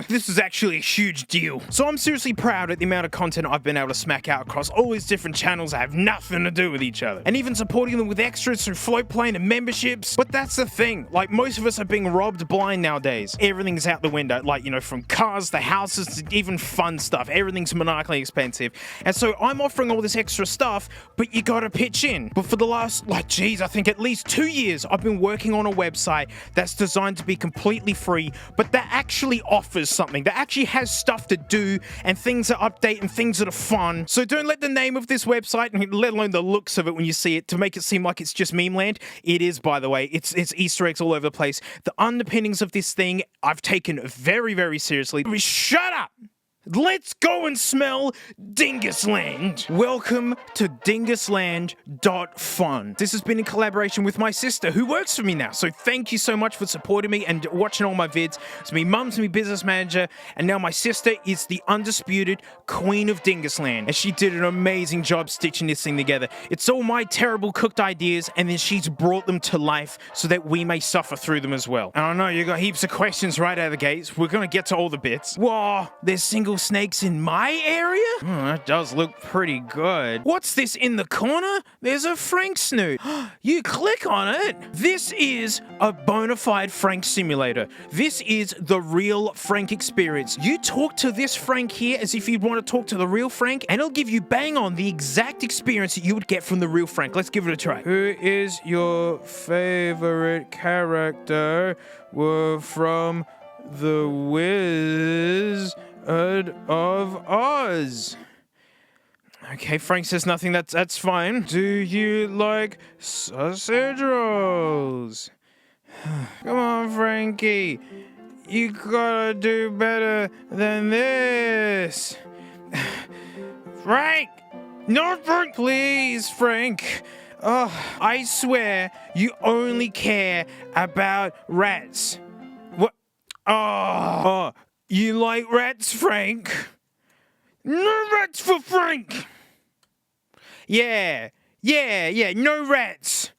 This is actually a huge deal. So I'm seriously proud at the amount of content I've been able to smack out across all these different channels that have nothing to do with each other. And even supporting them with extras through Floatplane and memberships. But that's the thing, like most of us are being robbed blind nowadays. Everything's out the window, like, you know, from cars to houses to even fun stuff. Everything's maniacally expensive. And so I'm offering all this extra stuff, but you gotta pitch in. But for the last, I think at least 2 years, I've been working on a website that's designed to be completely free, but that actually offers something, that actually has stuff to do and things that update and things that are fun. So don't let the name of this website, and let alone the looks of it when you see it, to make it seem like it's just meme land. It is, by the way. It's Easter eggs all over the place. The underpinnings of this thing I've taken very, very seriously. Shut up! Let's go and smell Dingusland. Welcome to Dingusland.fun. This has been in collaboration with my sister, who works for me now. So thank you so much for supporting me and watching all my vids. It's me mum's my business manager, and now my sister is the undisputed queen of Dingusland. And she did an amazing job stitching this thing together. It's all my terrible cooked ideas, and then she's brought them to life so that we may suffer through them as well. And I know you got heaps of questions right out of the gates. We're gonna get to all the bits. Whoa, there's single snakes in my area? That does look pretty good. What's this in the corner? There's a Frank snoot. You click on it. This is a bona fide Frank simulator. This is the real Frank experience. You talk to this Frank here as if you'd want to talk to the real Frank, and it'll give you bang on the exact experience that you would get from the real Frank. Let's give it a try. Who is your favorite character from The Wizard of Oz? Okay, Frank says nothing. That's fine. Do you like sausage rolls? Come on, Frankie. You gotta do better than this. Frank! No, Frank! Please, Frank. Oh, I swear you only care about rats. What? Oh, you like rats, Frank? No rats for Frank! Yeah, no rats.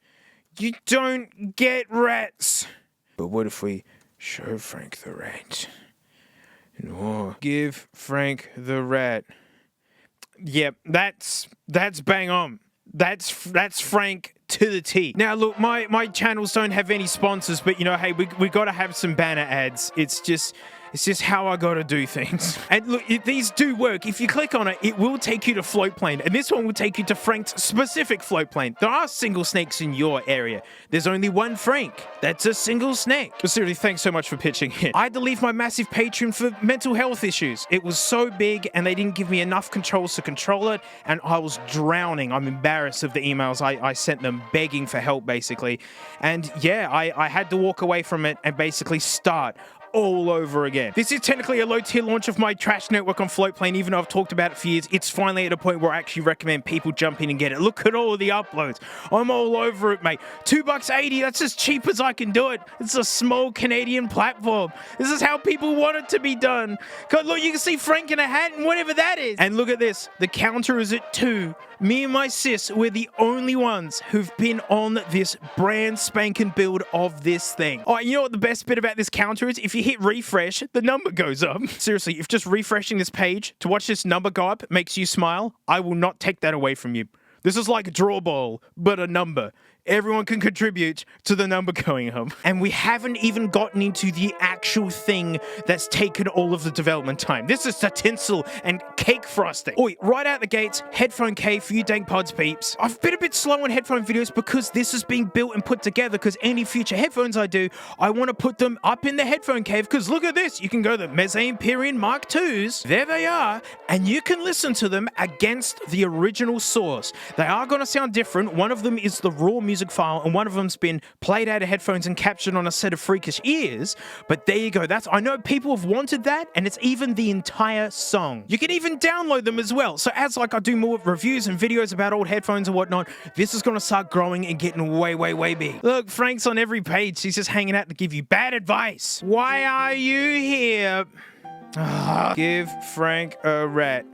You don't get rats. But what if we show Frank the rat? No, give Frank the rat. Yep, that's bang on. That's Frank to the T. Now look, my channels don't have any sponsors, but you know, hey, we gotta have some banner ads. It's just how I gotta do things. And look, these do work. If you click on it, it will take you to Floatplane. And this one will take you to Frank's specific Floatplane. There are single snakes in your area. There's only one Frank. That's a single snake. But seriously, thanks so much for pitching it. I had to leave my massive Patreon for mental health issues. It was so big and they didn't give me enough controls to control it. And I was drowning. I'm embarrassed of the emails I sent them begging for help, basically. And yeah, I had to walk away from it and basically start all over again. This is technically a low-tier launch of my trash network on Floatplane, even though I've talked about it for years. It's finally at a point where I actually recommend people jump in and get it. Look at all of the uploads. I'm all over it, mate. $2.80, that's as cheap as I can do it. It's a small Canadian platform. This is how people want it to be done. God, look, you can see Frank in a hat and whatever that is. And look at this. The counter is at 2. Me and my sis, we're the only ones who've been on this brand spanking build of this thing. Oh, you know what the best bit about this counter is? If you hit refresh, the number goes up. Seriously, if just refreshing this page to watch this number go up makes you smile, I will not take that away from you. This is like a draw ball, but a number. Everyone can contribute to the number going up. And we haven't even gotten into the actual thing that's taken all of the development time. This is the tinsel and cake frosting. Oi, right out the gates, headphone cave for you Dank Pods peeps. I've been a bit slow on headphone videos because this is being built and put together, because any future headphones I do, I want to put them up in the headphone cave, because look at this. You can go to the Meze Imperium Mark IIs. There they are. And you can listen to them against the original source. They are going to sound different. One of them is the raw music file, and one of them's been played out of headphones and captured on a set of freakish ears. But there you go. I know people have wanted that, and it's even the entire song. You can even download them as well. So as I do more reviews and videos about old headphones and whatnot, this is going to start growing and getting way, way, way big. Look, Frank's on every page. He's just hanging out to give you bad advice. Why are you here? Give Frank a rat.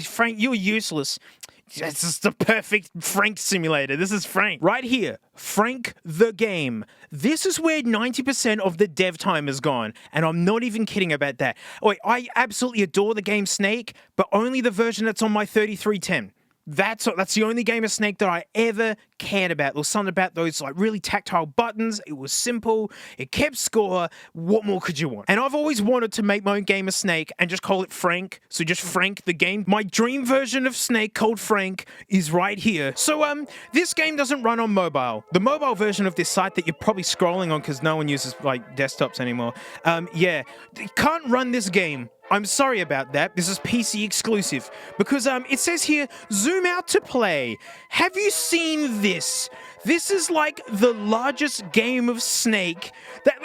Frank, you're useless. It's just the perfect Frank simulator. This is Frank. Right here, Frank the game. This is where 90% of the dev time is gone, and I'm not even kidding about that. Wait, I absolutely adore the game Snake, but only the version that's on my 3310. That's the only game of Snake that I ever cared about. There was something about those like really tactile buttons. It was simple. It kept score. What more could you want? And I've always wanted to make my own game of Snake and just call it Frank. So just Frank the game. My dream version of Snake called Frank is right here. So this game doesn't run on mobile. The mobile version of this site that you're probably scrolling on because no one uses like desktops anymore. Yeah, it can't run this game. I'm sorry about that. This is PC exclusive because it says here, zoom out to play. Have you seen this? This is like the largest game of Snake.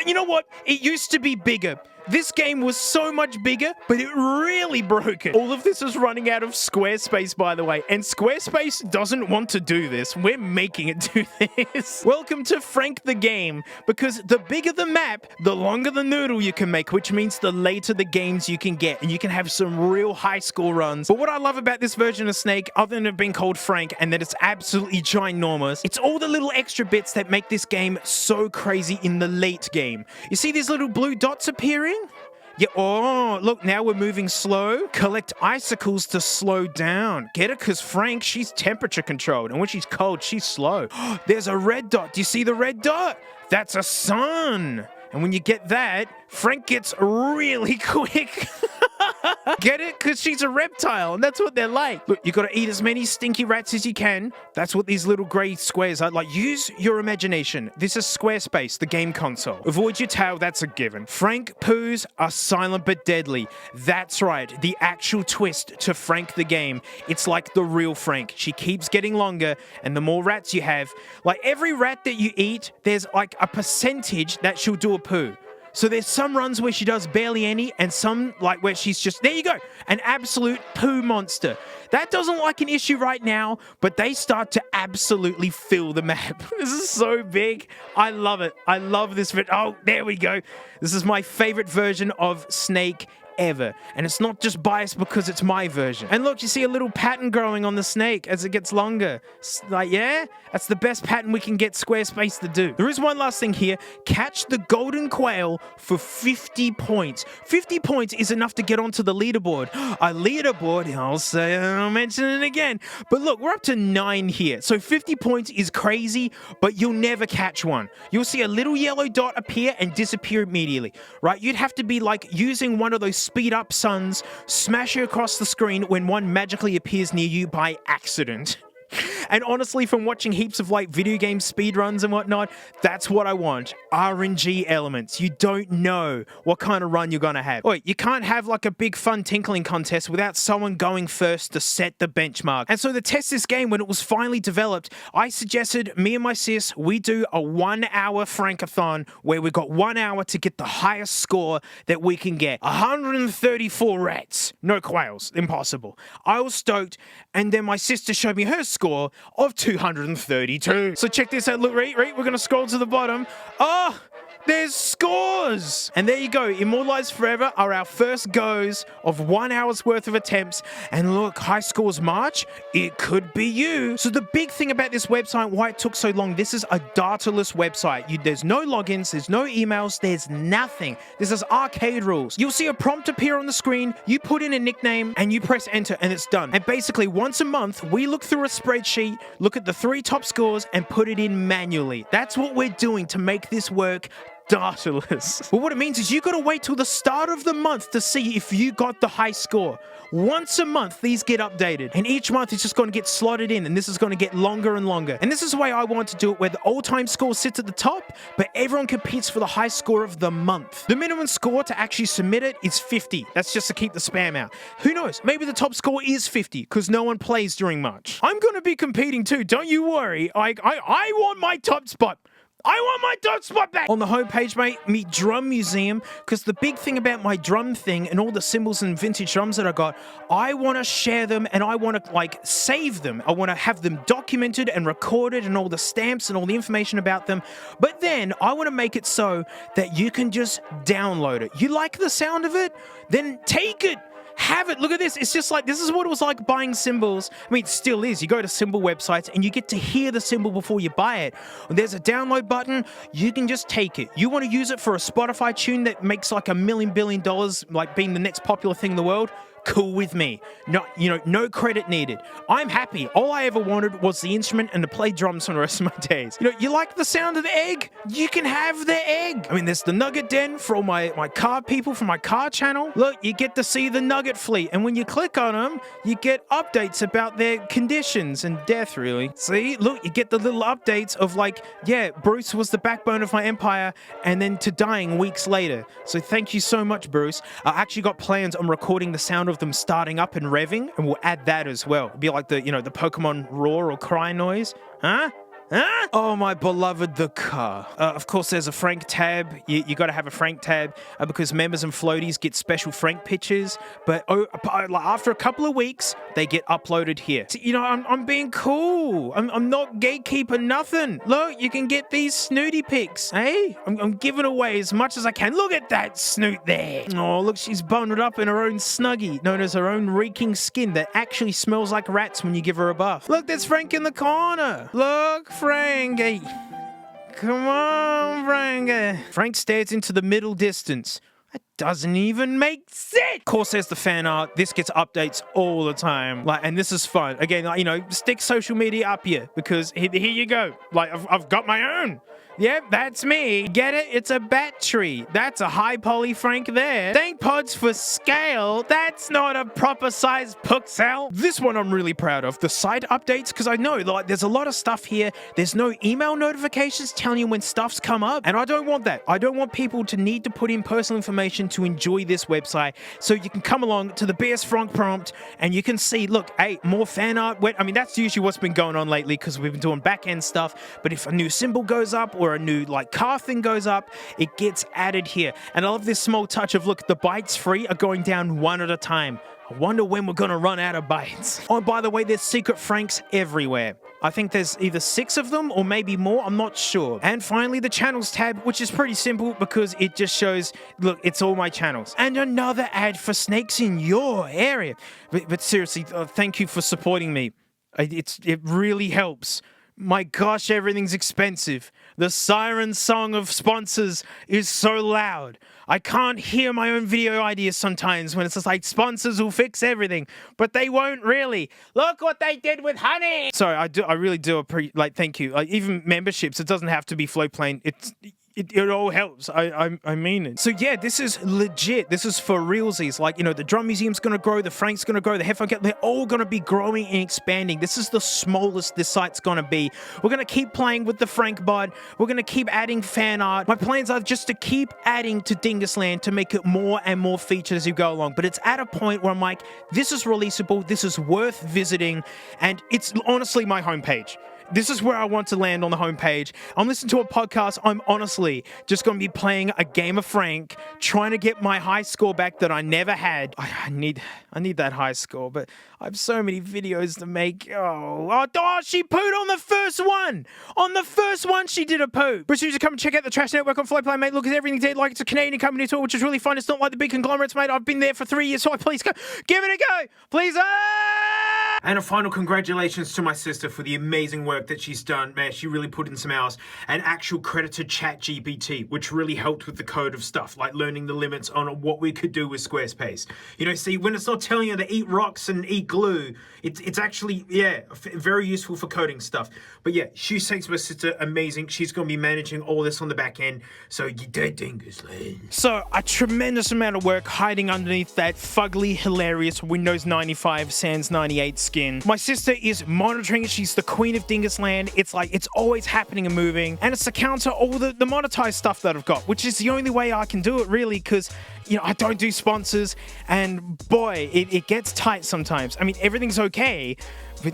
You know what? It used to be bigger. This game was so much bigger, but it really broke it. All of this is running out of Squarespace, by the way, and Squarespace doesn't want to do this. We're making it do this. Welcome to Frank the game, because the bigger the map, the longer the noodle you can make, which means the later the games you can get, and you can have some real high score runs. But what I love about this version of Snake, other than it being called Frank, and that it's absolutely ginormous, it's all the little extra bits that make this game so crazy in the late game. You see these little blue dots appearing? Yeah, oh, look, now we're moving slow. Collect icicles to slow down. Get it? Because Frank, she's temperature controlled. And when she's cold, she's slow. There's a red dot. Do you see the red dot? That's a sun. And when you get that, Frank gets really quick. Get it? Because she's a reptile, and that's what they're like. Look, you got to eat as many stinky rats as you can. That's what these little grey squares are. Like, use your imagination. This is Squarespace, the game console. Avoid your tail, that's a given. Frank poos are silent but deadly. That's right, the actual twist to Frank the game. It's like the real Frank. She keeps getting longer, and the more rats you have, like every rat that you eat, there's like a percentage that she'll do a poo. So there's some runs where she does barely any, and some like where she's just, there you go, an absolute poo monster. That doesn't look like an issue right now, but they start to absolutely fill the map. This is so big. I love it. I love this. Oh, there we go. This is my favorite version of Snake ever. And it's not just biased because it's my version. And look, you see a little pattern growing on the snake as it gets longer. Like, yeah, that's the best pattern we can get Squarespace to do. There is one last thing here. Catch the golden quail for 50 points. 50 points is enough to get onto the leaderboard. A leaderboard, I'll mention it again. But look, we're up to 9 here. So 50 points is crazy, but you'll never catch one. You'll see a little yellow dot appear and disappear immediately, right? You'd have to be like using one of those speed up suns, smash it across the screen when one magically appears near you by accident. And honestly, from watching heaps of like video game speedruns and whatnot, that's what I want. RNG elements. You don't know what kind of run you're gonna have. Wait, you can't have like a big fun tinkling contest without someone going first to set the benchmark. And so to test this game, when it was finally developed, I suggested me and my sis, we do a 1 hour Frankathon where we got 1 hour to get the highest score that we can get. 134 rats. No quails. Impossible. I was stoked, and then my sister showed me her score of 232. So check this out. Look, Reet, we're going to scroll to the bottom. Oh, there's scores. And there you go. Immortalized Forever are our first goes of 1 hour's worth of attempts. And look, high scores march. It could be you. So the big thing about this website, why it took so long, this is a dataless website. There's no logins, there's no emails, there's nothing. This is arcade rules. You'll see a prompt appear on the screen, you put in a nickname, and you press enter, and it's done. And basically, once a month, we look through a spreadsheet, look at the 3 top scores, and put it in manually. That's what we're doing to make this work dataless. But what it means is you gotta wait till the start of the month to see if you got the high score. Once a month, these get updated, and each month it's just going to get slotted in, and this is going to get longer and longer. And this is the way I want to do it, where the all-time score sits at the top, but everyone competes for the high score of the month. The minimum score to actually submit it is 50. That's just to keep the spam out. Who knows? Maybe the top score is 50 because no one plays during March. I'm going to be competing too. Don't you worry. I want my top spot. I want my top spot back! On the homepage, mate, me drum museum, because the big thing about my drum thing and all the cymbals and vintage drums that I got, I want to share them and I want to, like, save them. I want to have them documented and recorded and all the stamps and all the information about them. But then I want to make it so that you can just download it. You like the sound of it? Then take it! have it. Look at this. It's just like, this is what it was like buying symbols. I mean, it still is. You go to symbol websites and you get to hear the symbol before you buy it. When there's a download button, you can just take it. You want to use it for a Spotify tune that makes like $1 billion, like being the next popular thing in the world? Cool with me. No, no credit needed. I'm happy. All I ever wanted was the instrument and to play drums for the rest of my days. You like the sound of the egg? You can have the egg. I mean, there's the Nugget Den for all my car people from my car channel. Look, you get to see the Nugget fleet. And when you click on them, you get updates about their conditions and death, really. See, look, you get the little updates of like, yeah, Bruce was the backbone of my empire and then to dying weeks later. So thank you so much, Bruce. I actually got plans on recording the sound of them starting up and revving, and we'll add that as well. It'll be like the, the Pokemon roar or cry noise. Huh? Oh, my beloved, the car. Of course, there's a Frank tab. You got to have a Frank tab because members and floaties get special Frank pictures. But after a couple of weeks, they get uploaded here. So, I'm being cool. I'm not gatekeeper nothing. Look, you can get these snooty pics. Hey, I'm giving away as much as I can. Look at that snoot there. Oh, look, she's bundled up in her own snuggie, known as her own reeking skin that actually smells like rats when you give her a buff. Look, there's Frank in the corner. Look, Frankie. Come on, Frankie. Frank stares into the middle distance. That doesn't even make sense. Of course, there's the fan art. This gets updates all the time. And this is fun. Again, stick social media up here because here you go. I've got my own. Yep, that's me. Get it? It's a battery. That's a high poly Frank there. Thank pods for scale. That's not a proper size pixel. This one I'm really proud of. The site updates, because I know there's a lot of stuff here. There's no email notifications telling you when stuff's come up. And I don't want that. I don't want people to need to put in personal information to enjoy this website. So you can come along to the BS Frank prompt and you can see, look, hey, more fan art. I mean, that's usually what's been going on lately because we've been doing back end stuff. But if a new symbol goes up or a new car thing goes up, it gets added here. And I love this small touch of, look, the bytes free are going down one at a time. I wonder when we're gonna run out of bytes. Oh, by the way, there's secret Franks everywhere. I think there's either 6 of them or maybe more, I'm not sure. And finally, the channels tab, which is pretty simple because it just shows, look, it's all my channels. And another ad for snakes in your area. But seriously, thank you for supporting me. It really helps. My gosh, everything's expensive. The siren song of sponsors is so loud. I can't hear my own video ideas sometimes when it's just like sponsors will fix everything, but they won't really. Look what they did with honey. Sorry, I really do appreciate, thank you. Even memberships, it doesn't have to be Floatplane. It all helps. I mean it. So yeah, this is legit. This is for realsies. The Drum Museum's gonna grow, the Frank's gonna grow, the Headphone Cat, they're all gonna be growing and expanding. This is the smallest this site's gonna be. We're gonna keep playing with the Frank bod. We're gonna keep adding fan art. My plans are just to keep adding to Dingusland to make it more and more featured as you go along. But it's at a point where I'm like, this is releasable, this is worth visiting, and it's honestly my homepage. This is where I want to land on the homepage. I'm listening to a podcast. I'm honestly just going to be playing a game of Frank, trying to get my high score back that I never had. I need that high score, but I have so many videos to make. Oh, she pooed on the first one. On the first one, she did a poo. But you should come and check out the Trash Network on Floatplane, mate. Look at everything they like. It's a Canadian company tour, which is really fun. It's not like the big conglomerates, mate. I've been there for 3 years, so please go. Give it a go. Please. And a final congratulations to my sister for the amazing work that she's done. Man, she really put in some hours. And actual credit to ChatGPT, which really helped with the code of stuff, like learning the limits on what we could do with Squarespace. See, when it's not telling you to eat rocks and eat glue, it's actually, very useful for coding stuff. But yeah, huge thanks to my sister, amazing. She's going to be managing all this on the back end. So you dead Dingusland. So a tremendous amount of work hiding underneath that fugly, hilarious Windows 95 Sans 98 skin. My sister is monitoring it. She's the queen of Dingusland. It's like, it's always happening and moving. And it's to counter all the monetized stuff that I've got, which is the only way I can do it really, because I don't do sponsors, and boy, it gets tight sometimes. I mean, everything's okay, but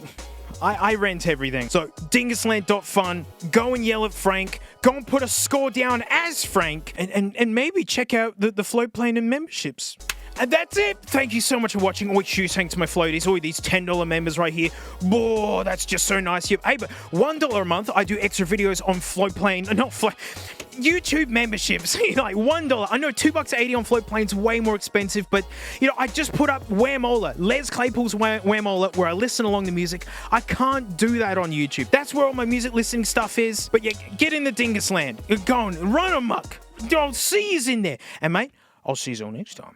I rent everything. So, Dingusland.fun, go and yell at Frank, go and put a score down as Frank, and maybe check out the Floatplane and memberships. And that's it. Thank you so much for watching. Always huge thanks to my floaties, all these $10 members right here. Whoa, that's just so nice. Hey, but $1 a month, I do extra videos on Floatplane. Not Float. YouTube memberships, like $1. I know $2.80 on Float Plane's way more expensive, but I just put up Whamola, Les Claypool's Whamola, where I listen along the music. I can't do that on YouTube. That's where all my music listening stuff is. But yeah, get in the Dingus land. Go on, run amok. I'll see yous in there. And mate, I'll see you all next time.